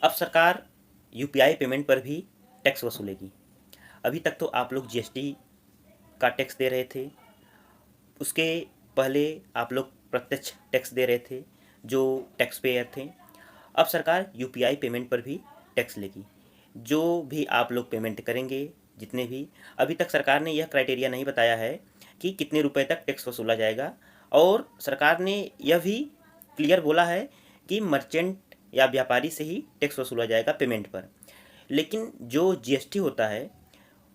अब सरकार UPI payment पर भी टैक्स वसूलेगी। अभी तक तो आप लोग जीएसटी का टैक्स दे रहे थे, उसके पहले आप लोग प्रत्यक्ष टैक्स दे रहे थे जो टैक्स पेयर थे। अब सरकार यूपीआई पेमेंट पर भी टैक्स लेगी। जो भी आप लोग पेमेंट करेंगे, जितने भी, अभी तक सरकार ने यह क्राइटेरिया नहीं बताया है कि कितने रुपए तक टैक्स वसूला जाएगा। और सरकार ने यह भी क्लियर बोला है कि मर्चेंट या व्यापारी से ही टैक्स वसूला जाएगा पेमेंट पर। लेकिन जो जीएसटी होता है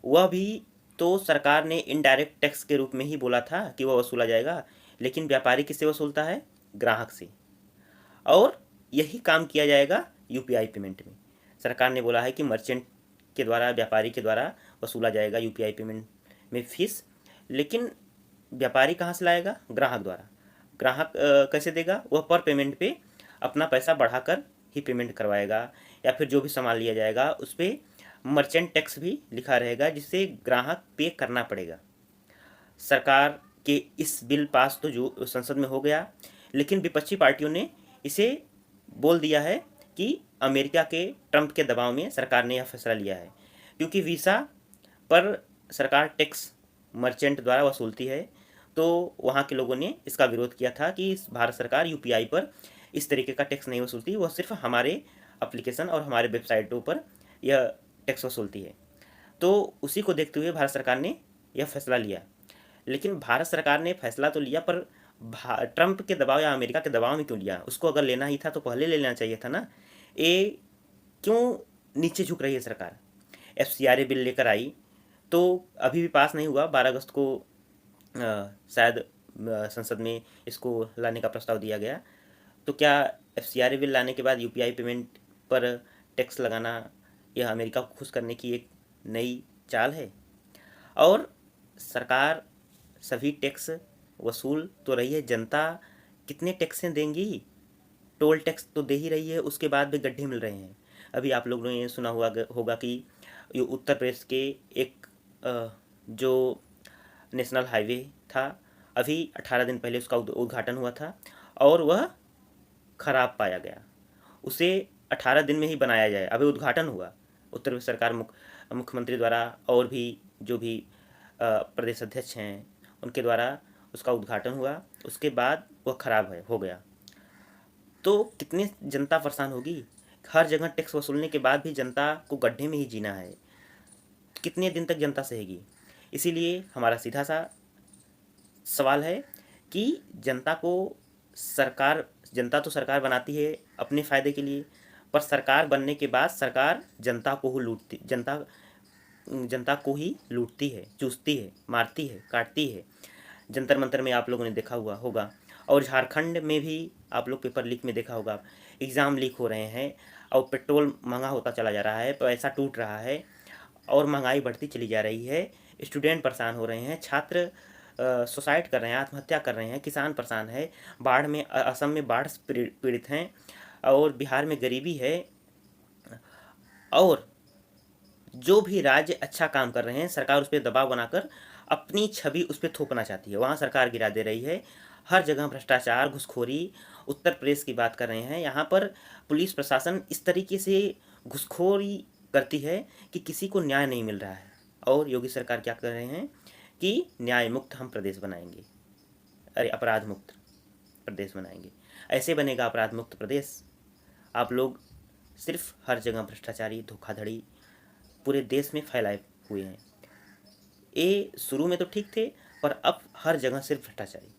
वह भी तो सरकार ने इनडायरेक्ट टैक्स के रूप में ही बोला था कि वह वसूला जाएगा, लेकिन व्यापारी किससे वसूलता है? ग्राहक से। और यही काम किया जाएगा यूपीआई पेमेंट में। सरकार ने बोला है कि मर्चेंट के द्वारा, व्यापारी के द्वारा वसूला जाएगा यूपीआई पेमेंट में फीस, लेकिन व्यापारी कहाँ से लाएगा? ग्राहक द्वारा। ग्राहक कैसे देगा? वह पर पेमेंट पे अपना पैसा बढ़ाकर ही पेमेंट करवाएगा, या फिर जो भी सामान लिया जाएगा उस पर मर्चेंट टैक्स भी लिखा रहेगा, जिससे ग्राहक पे करना पड़ेगा। सरकार के इस बिल पास तो जो संसद में हो गया, लेकिन विपक्षी पार्टियों ने इसे बोल दिया है कि अमेरिका के ट्रंप के दबाव में सरकार ने यह फैसला लिया है, क्योंकि वीसा पर सरकार टैक्स मर्चेंट द्वारा वसूलती है। तो वहाँ के लोगों ने इसका विरोध किया था कि भारत सरकार यूपीआई पर इस तरीके का टैक्स नहीं वसूलती, वह सिर्फ हमारे एप्लीकेशन और हमारे वेबसाइटों पर यह टैक्स वसूलती है। तो उसी को देखते हुए भारत सरकार ने यह फैसला लिया। लेकिन भारत सरकार ने फैसला तो लिया, पर ट्रंप के दबाव या अमेरिका के दबाव में क्यों लिया? उसको अगर लेना ही था तो पहले ले लेना चाहिए था ना। ये क्यों नीचे झुक रही है सरकार? एफसीआरए बिल लेकर आई तो अभी भी पास नहीं हुआ। 12 अगस्त को शायद संसद में इसको लाने का प्रस्ताव दिया गया। तो क्या एफसीआरए बिल लाने के बाद यूपीआई पेमेंट पर टैक्स लगाना यह अमेरिका को खुश करने की एक नई चाल है? और सरकार सभी टैक्स वसूल तो रही है, जनता कितने टैक्सें देंगी? टोल टैक्स तो दे ही रही है, उसके बाद भी गड्ढे मिल रहे हैं। अभी आप लोगों ने सुना हुआ होगा कि ये उत्तर प्रदेश के एक जो नेशनल हाईवे था, अभी 18 दिन पहले उसका उद्घाटन हुआ था और वह खराब पाया गया। उसे 18 दिन में ही बनाया जाए, अभी उद्घाटन हुआ उत्तर प्रदेश सरकार मुख्यमंत्री द्वारा, और भी जो भी प्रदेश अध्यक्ष हैं उनके द्वारा उसका उद्घाटन हुआ, उसके बाद वह खराब हो गया। तो कितनी जनता परेशान होगी? हर जगह टैक्स वसूलने के बाद भी जनता को गड्ढे में ही जीना है। कितने दिन तक जनता सहेगी? इसीलिए हमारा सीधा सा सवाल है कि जनता तो सरकार बनाती है अपने फ़ायदे के लिए, पर सरकार बनने के बाद सरकार जनता को ही लूटती है, चूसती है, मारती है, काटती है। जंतर मंतर में आप लोगों ने देखा हुआ होगा, और झारखंड में भी आप लोग पेपर लीक में देखा होगा, एग्ज़ाम लीक हो रहे हैं और पेट्रोल महंगा होता चला जा रहा है, पैसा टूट रहा है और महंगाई बढ़ती चली जा रही है। स्टूडेंट परेशान हो रहे हैं, छात्र सुसाइड कर रहे हैं, आत्महत्या कर रहे हैं, किसान परेशान है, बाढ़ में, असम में बाढ़ से पीड़ित हैं, और बिहार में गरीबी है। और जो भी राज्य अच्छा काम कर रहे हैं, सरकार उस पर दबाव बनाकर अपनी छवि उस पर थोपना चाहती है, वहाँ सरकार गिरा दे रही है। हर जगह भ्रष्टाचार, घुसखोरी। उत्तर प्रदेश की बात कर रहे हैं, यहाँ पर पुलिस प्रशासन इस तरीके से घुसखोरी करती है कि किसी को न्याय नहीं मिल रहा है। और योगी सरकार क्या कर रहे हैं कि न्याय मुक्त हम प्रदेश बनाएंगे, अरे अपराध मुक्त प्रदेश बनाएंगे। ऐसे बनेगा अपराध मुक्त प्रदेश? आप लोग सिर्फ हर जगह भ्रष्टाचारी, धोखाधड़ी पूरे देश में फैलाए हुए हैं। ये शुरू में तो ठीक थे, पर अब हर जगह सिर्फ भ्रष्टाचारी।